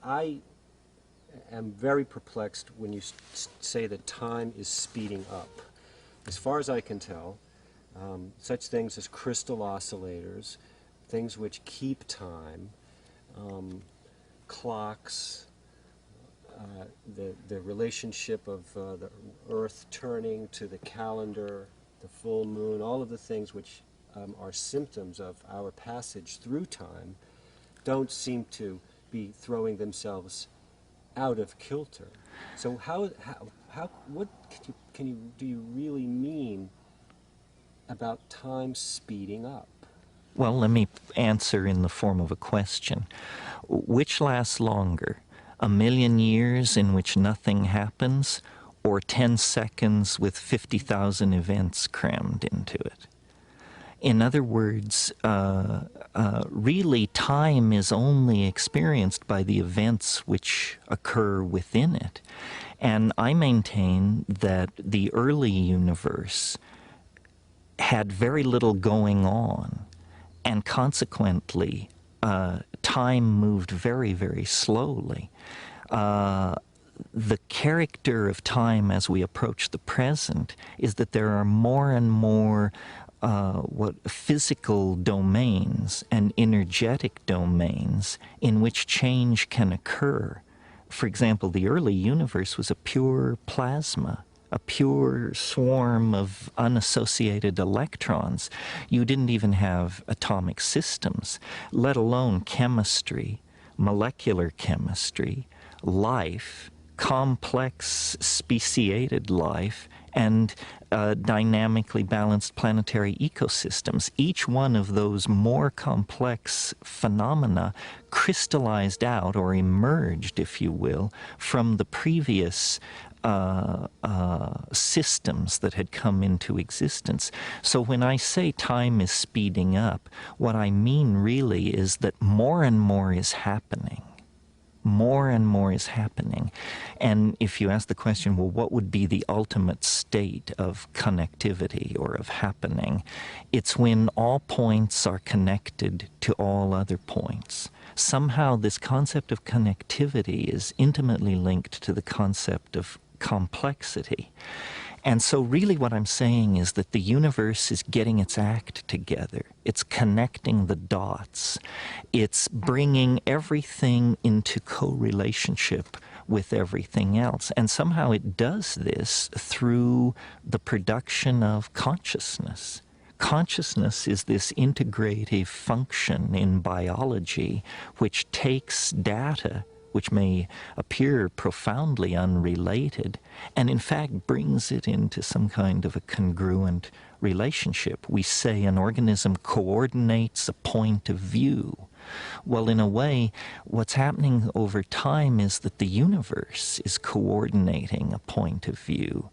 I am very perplexed when you say that time is speeding up. As far as I can tell, such things as crystal oscillators, things which keep time, clocks, the relationship of the Earth turning to the calendar, the full moon, all of the things which are symptoms of our passage through time, don't seem to be throwing themselves out of kilter. So what do you really mean about time speeding up? Well, let me answer in the form of a question. Which lasts longer? 1,000,000 years in which nothing happens, or 10 seconds with 50,000 events crammed into it? In other words, really time is only experienced by the events which occur within it. And I maintain that the early universe had very little going on, and consequently, time moved very, very slowly. The character of time as we approach the present is that there are more and more physical domains and energetic domains in which change can occur. For example, the early universe was a pure plasma, a pure swarm of unassociated electrons. You didn't even have atomic systems, let alone chemistry, molecular chemistry, life, complex speciated life, and dynamically balanced planetary ecosystems. Each one of those more complex phenomena crystallized out, or emerged, if you will, from the previous systems that had come into existence. So when I say time is speeding up, what I mean really is that more and more is happening. More and more is happening. And if you ask the question, well, what would be the ultimate state of connectivity or of happening? It's when all points are connected to all other points. Somehow this concept of connectivity is intimately linked to the concept of complexity. And so really what I'm saying is that the universe is getting its act together. It's connecting the dots. It's bringing everything into co-relationship with everything else. And somehow it does this through the production of consciousness. Consciousness is this integrative function in biology which takes data which may appear profoundly unrelated, and in fact brings it into some kind of a congruent relationship. We say an organism coordinates a point of view. Well, in a way, what's happening over time is that the universe is coordinating a point of view.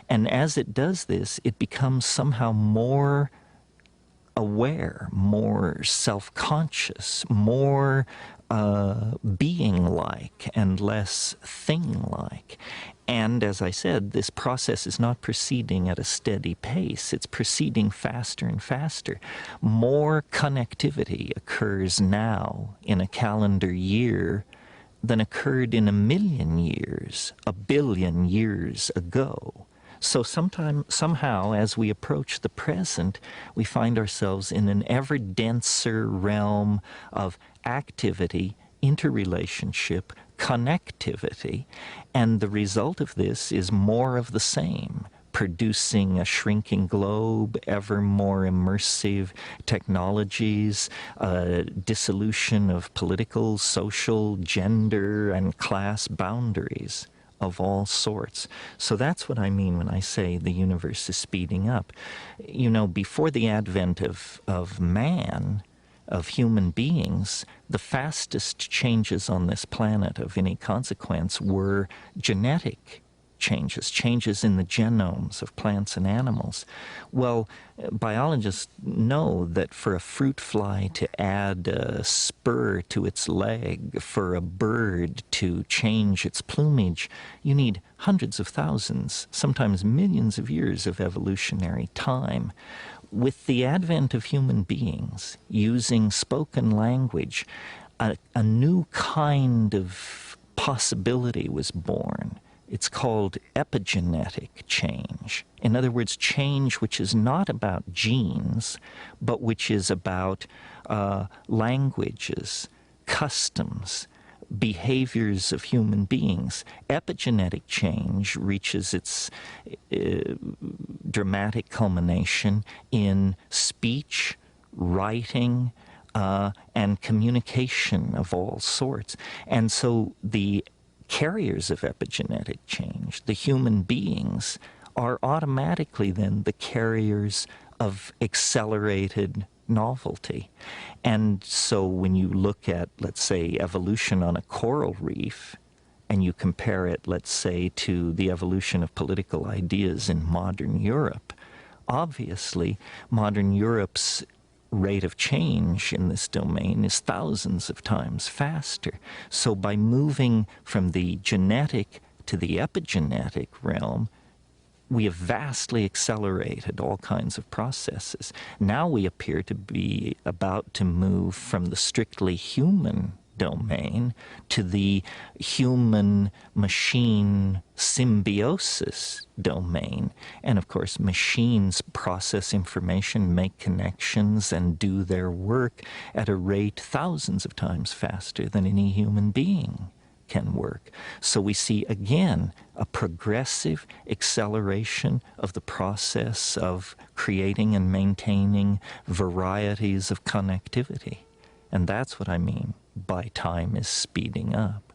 And as it does this, it becomes somehow more aware, more self-conscious, more being-like and less thing-like. And as I said, this process is not proceeding at a steady pace. It's proceeding faster and faster. More connectivity occurs now in a calendar year than occurred in 1,000,000 years, 1,000,000,000 years ago. So somehow, as we approach the present, we find ourselves in an ever denser realm of activity, interrelationship, connectivity, and the result of this is more of the same, producing a shrinking globe, ever more immersive technologies, dissolution of political, social, gender, and class boundaries of all sorts. So that's what I mean when I say the universe is speeding up. You know, before the advent of man, of human beings, the fastest changes on this planet of any consequence were genetic changes in the genomes of plants and animals. Well, biologists know that for a fruit fly to add a spur to its leg, for a bird to change its plumage, you need hundreds of thousands, sometimes millions of years of evolutionary time. With the advent of human beings using spoken language, a new kind of possibility was born. It's called epigenetic change. In other words, change which is not about genes, but which is about languages, customs, behaviors of human beings. Epigenetic change reaches its dramatic culmination in speech, writing, and communication of all sorts. And so the carriers of epigenetic change, the human beings, are automatically then the carriers of accelerated novelty. And so when you look at, let's say, evolution on a coral reef, and you compare it, let's say, to the evolution of political ideas in modern Europe, obviously modern Europe's rate of change in this domain is thousands of times faster. So by moving from the genetic to the epigenetic realm, we have vastly accelerated all kinds of processes. Now we appear to be about to move from the strictly human domain to the human-machine symbiosis domain. And of course, machines process information, make connections, and do their work at a rate thousands of times faster than any human being can work. So we see again a progressive acceleration of the process of creating and maintaining varieties of connectivity. And that's what I mean by time is speeding up.